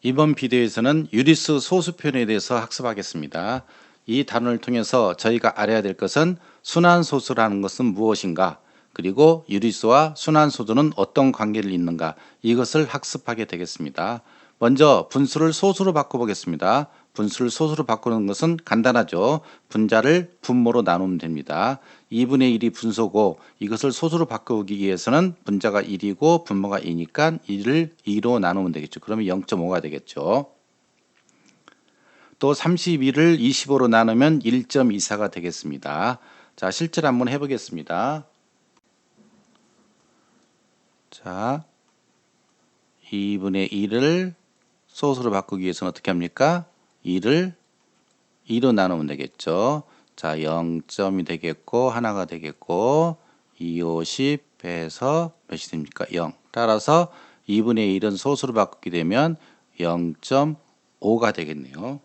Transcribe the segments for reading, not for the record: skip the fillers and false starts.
이번 비디오에서는 유리수 소수표현에 대해서 학습하겠습니다. 이 단원을 통해서 저희가 알아야 될 것은 순환소수라는 것은 무엇인가, 그리고 유리수와 순환소수는 어떤 관계를 잇는가, 이것을 학습하게 되겠습니다. 먼저 분수를 소수로 바꿔보겠습니다. 분수를 소수로 바꾸는 것은 간단하죠. 분자를 분모로 나누면 됩니다. 2분의 1이 분소고 이것을 소수로 바꾸기 위해서는 분자가 1이고 분모가 2니까 1을 2로 나누면 되겠죠. 그러면 0.5가 되겠죠. 또 31을 25로 나누면 1.24가 되겠습니다. 자, 실제로 한번 해보겠습니다. 자, 2분의 1을 소수로 바꾸기 위해서는 어떻게 합니까? 2를 2로 나누면 되겠죠. 자, 0점이 되겠고 하나가 되겠고 2, 50 해서 몇이 됩니까? 0. 따라서 2분의 1은 소수로 바꾸게 되면 0.5가 되겠네요.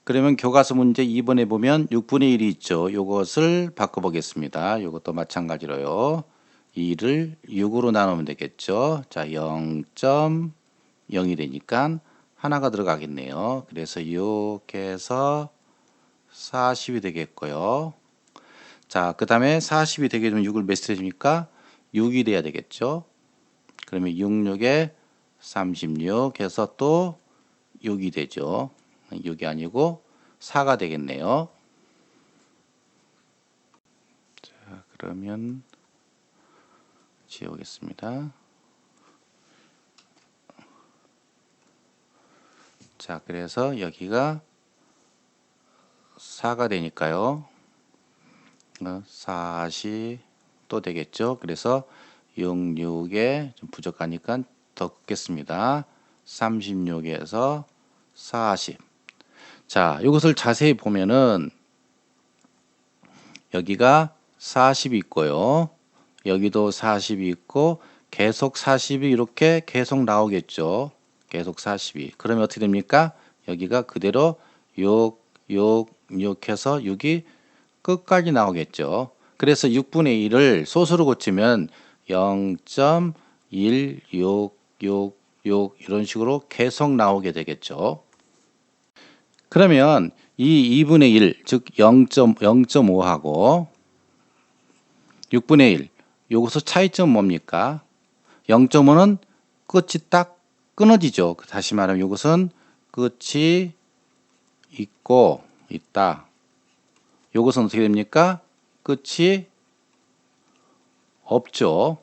그러면 교과서 문제 2번에 보면 6분의 1이 있죠. 이것을 바꿔보겠습니다. 이것도 마찬가지로요. 2를 6으로 나누면 되겠죠. 자, 0.0이 되니까 하나가 들어가겠네요. 그래서 6 해서 40이 되겠고요. 자, 그 다음에 40이 되게 되면 6을 몇이 해줍니까? 6이 돼야 되겠죠. 그러면 6, 6에 36 해서 또 6이 되죠. 6이 아니고 4가 되겠네요. 자, 그러면 지우겠습니다. 자, 그래서 여기가 4가 되니까요. 40 또 되겠죠. 그래서 6, 6에 좀 부족하니까 더 긋겠습니다. 36에서 40. 자, 이것을 자세히 보면은 여기가 40이 있고요. 여기도 40이 있고 계속 40이 이렇게 계속 나오겠죠. 계속 40이. 그러면 어떻게 됩니까? 여기가 그대로 6, 6, 6 해서 6이 끝까지 나오겠죠. 그래서 6분의 1을 소수로 고치면 0.16666 이런 식으로 계속 나오게 되겠죠. 그러면 이 2분의 1, 즉 0.5하고 6분의 1, 여기서 차이점은 뭡니까? 0.5는 끝이 딱 끊어지죠. 다시 말하면 이것은 끝이 있다. 이것은 어떻게 됩니까? 끝이 없죠.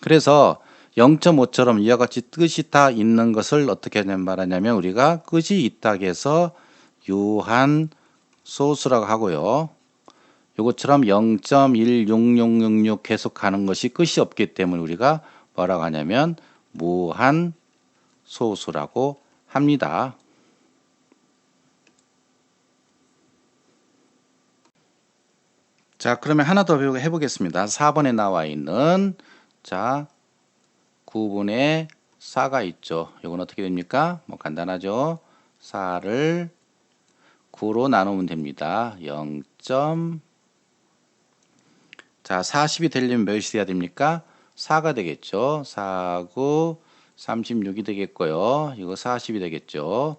그래서 0.5처럼 이와 같이 끝이 다 있는 것을 어떻게 말하냐면 우리가 끝이 있다 해서 유한소수라고 하고요. 이것처럼 0.16666 계속 가는 것이 끝이 없기 때문에 우리가 뭐라고 하냐면 무한소수라고 합니다. 자, 그러면 하나 더 해보겠습니다. 4번에 나와 있는 자 9분의 4가 있죠. 이건 어떻게 됩니까? 뭐 간단하죠. 4를 9로 나누면 됩니다. 0. 자, 40이 되려면 몇이 돼야 됩니까? 4가 되겠죠. 4, 9, 36이 되겠고요. 이거 40이 되겠죠.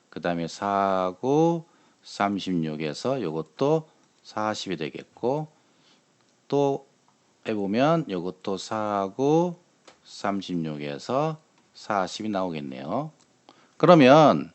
그 다음에 4, 9, 36에서 이것도 40이 되겠고 또 해보면 이것도 4, 9, 36에서 40이 나오겠네요. 그러면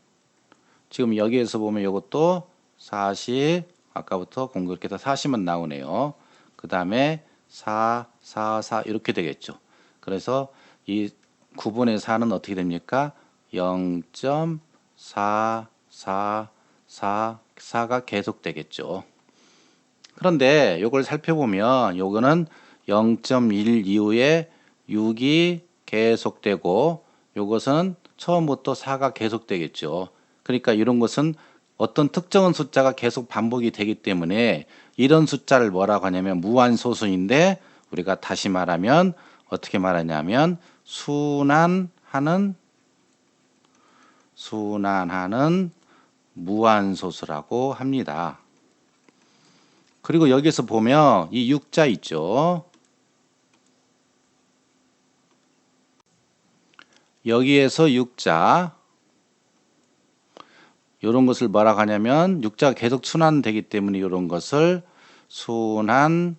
지금 여기에서 보면 이것도 40, 아까부터 공교롭게도 40만 나오네요. 그 다음에 4, 4, 4 이렇게 되겠죠. 그래서 이 9분의 4는 어떻게 됩니까? 0.444 계속 되겠죠. 그런데 이걸 살펴보면 요거는 0.1 이후에 6이 계속되고 요것은 처음부터 4가 계속되겠죠. 그러니까 이런 것은 어떤 특정한 숫자가 계속 반복이 되기 때문에 이런 숫자를 뭐라고 하냐면 무한소수인데 우리가 다시 말하면 어떻게 말하냐면 순환하는 무한소수라고 합니다. 그리고 여기서 보면 이 6자 있죠. 여기에서 육자 이런 것을 뭐라고 하냐면 육자가 계속 순환되기 때문에 이런 것을 순환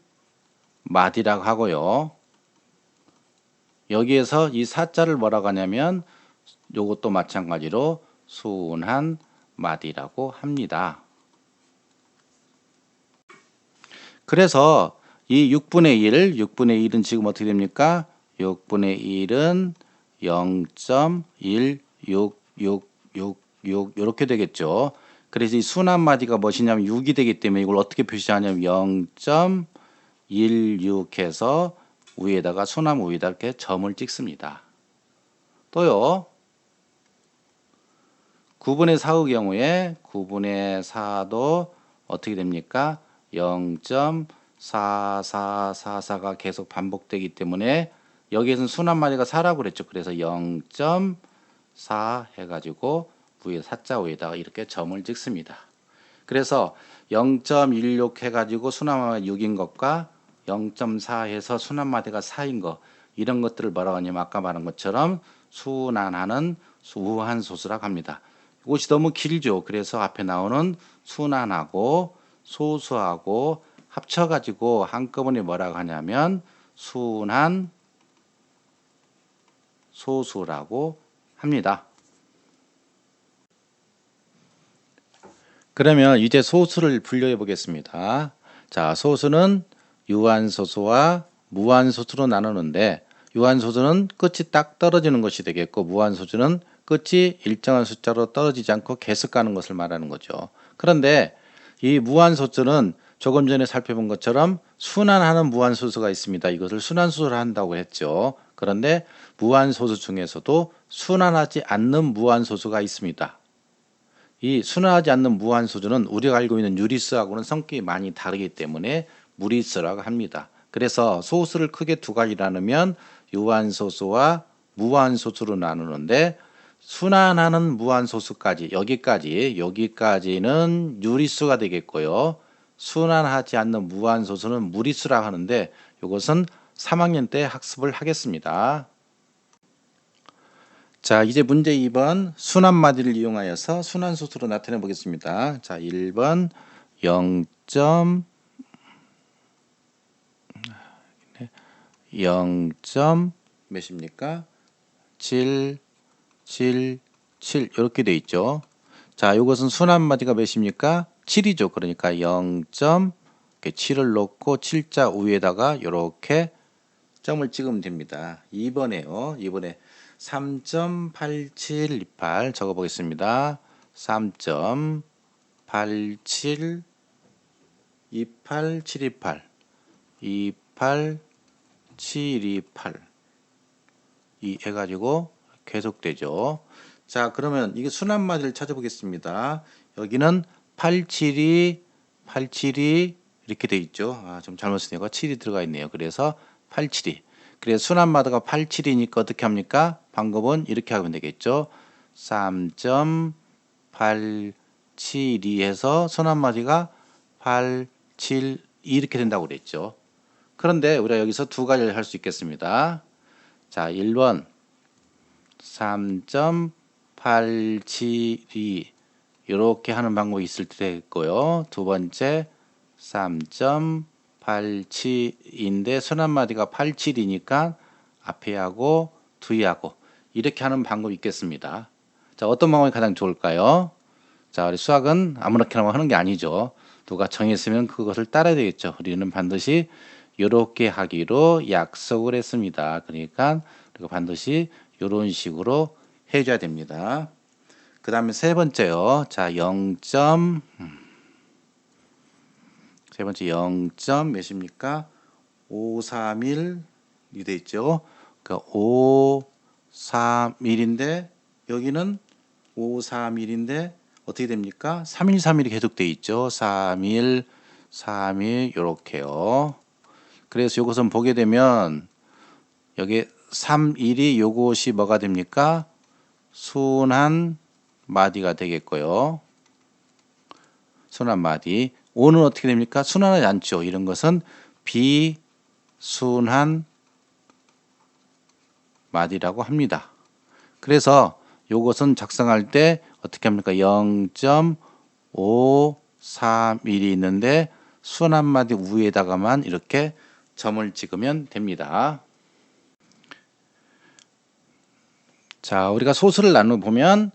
마디라고 하고요. 여기에서 이 사자를 뭐라고 하냐면 요것도 마찬가지로 순환 마디라고 합니다. 그래서 이 6분의 6분의 1은 지금 어떻게 됩니까? 6분의 1은 0.1666 이렇게 되겠죠. 그래서 이 순환 마디가 무엇이냐면 6이 되기 때문에 이걸 어떻게 표시하냐면 0.16 해서 위에다가 순환 위에다 이렇게 점을 찍습니다. 또요. 9분의 4의 경우에 9분의 4도 어떻게 됩니까? 0.4444가 계속 반복되기 때문에 여기에서는 순환 마디가 4라고 그랬죠. 그래서 0.4 해가지고 위에 사자 위에다가 이렇게 점을 찍습니다. 그래서 0.16 해가지고 순환 마디가 6인 것과 0.4 해서 순환 마디가 4인 것 이런 것들을 뭐라고 하냐면 아까 말한 것처럼 순환하는 우한 소수라고 합니다. 이것이 너무 길죠. 그래서 앞에 나오는 순환하고 소수하고 합쳐가지고 한꺼번에 뭐라고 하냐면 순환 소수라고 합니다. 그러면 이제 소수를 분류해 보겠습니다. 자, 소수는 유한소수와 무한소수로 나누는데 유한소수는 끝이 딱 떨어지는 것이 되겠고 무한소수는 끝이 일정한 숫자로 떨어지지 않고 계속 가는 것을 말하는 거죠. 그런데 이 무한소수는 조금 전에 살펴본 것처럼 순환하는 무한소수가 있습니다. 이것을 순환소수를 한다고 했죠. 그런데 무한소수 중에서도 순환하지 않는 무한소수가 있습니다. 이 순환하지 않는 무한소수는 우리가 알고 있는 유리수하고는 성격이 많이 다르기 때문에 무리수라고 합니다. 그래서 소수를 크게 두 가지 나누면 유한소수와 무한소수로 나누는데 순환하는 무한소수까지 여기까지는 유리수가 되겠고요. 순환하지 않는 무한소수는 무리수라고 하는데 이것은 3학년 때 학습을 하겠습니다. 자, 이제 문제 2번 순환마디를 이용하여서 순환소수로 나타내 보겠습니다. 자, 1번 0. 몇입니까? 7 이렇게 돼 있죠. 자, 이것은 순환마디가 몇입니까? 7이죠. 그러니까 0.7을 놓고 7자 위에다가 이렇게 점을 찍으면 됩니다. 2번에요. 이번에 3.8728 적어 보겠습니다. 3.8728 28728 이 해가지고 계속되죠. 자, 그러면 이게 순환마디를 찾아보겠습니다. 여기는 87이 이렇게 돼 있죠. 아, 좀 잘못 쓰네요. 7이 들어가 있네요. 그래서 87이. 그래서 순환마디가 87이니까 어떻게 합니까? 방법은 이렇게 하면 되겠죠. 3.872 해서 순환마디가 872 이렇게 된다고 그랬죠. 그런데 우리가 여기서 두 가지를 할 수 있겠습니다. 자, 1번 3.872 이렇게 하는 방법이 있을 때 있고요. 두 번째 3.87인데 순환마디가 87이니까 앞에 하고 뒤에 하고 이렇게 하는 방법이 있겠습니다. 자, 어떤 방법이 가장 좋을까요? 자, 우리 수학은 아무렇게나 하는 게 아니죠. 누가 정했으면 그것을 따라야 되겠죠. 우리는 반드시 이렇게 하기로 약속을 했습니다. 그러니까 우리가 반드시 이런 식으로 해줘야 됩니다. 그 다음에 세 번째요. 자, 세 번째 0. 몇입니까? 531이 돼 있죠. 그러니까 531인데 여기는 531인데 어떻게 됩니까? 3.1 계속 돼 있죠. 3.1 이렇게요. 그래서 이것은 보게 되면 여기 3.1이 요것이 뭐가 됩니까? 순환 마디가 되겠고요. 순환 마디. 5는 어떻게 됩니까? 순환하지 않죠. 이런 것은 비순환 마디라고 합니다. 그래서 요것은 작성할 때 어떻게 합니까? 0.531이 있는데 순 한마디 위에다가만 이렇게 점을 찍으면 됩니다. 자, 우리가 소수를 나누어 보면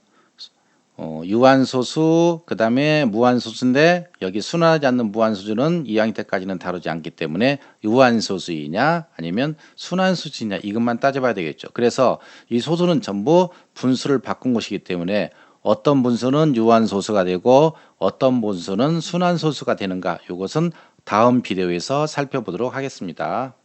유한소수, 그 다음에 무한소수인데 여기 순하지 않는 무한소수는 2학년 때까지는 다루지 않기 때문에 유한소수이냐 아니면 순한소수이냐 이것만 따져봐야 되겠죠. 그래서 이 소수는 전부 분수를 바꾼 것이기 때문에 어떤 분수는 유한소수가 되고 어떤 분수는 순한소수가 되는가 이것은 다음 비디오에서 살펴보도록 하겠습니다.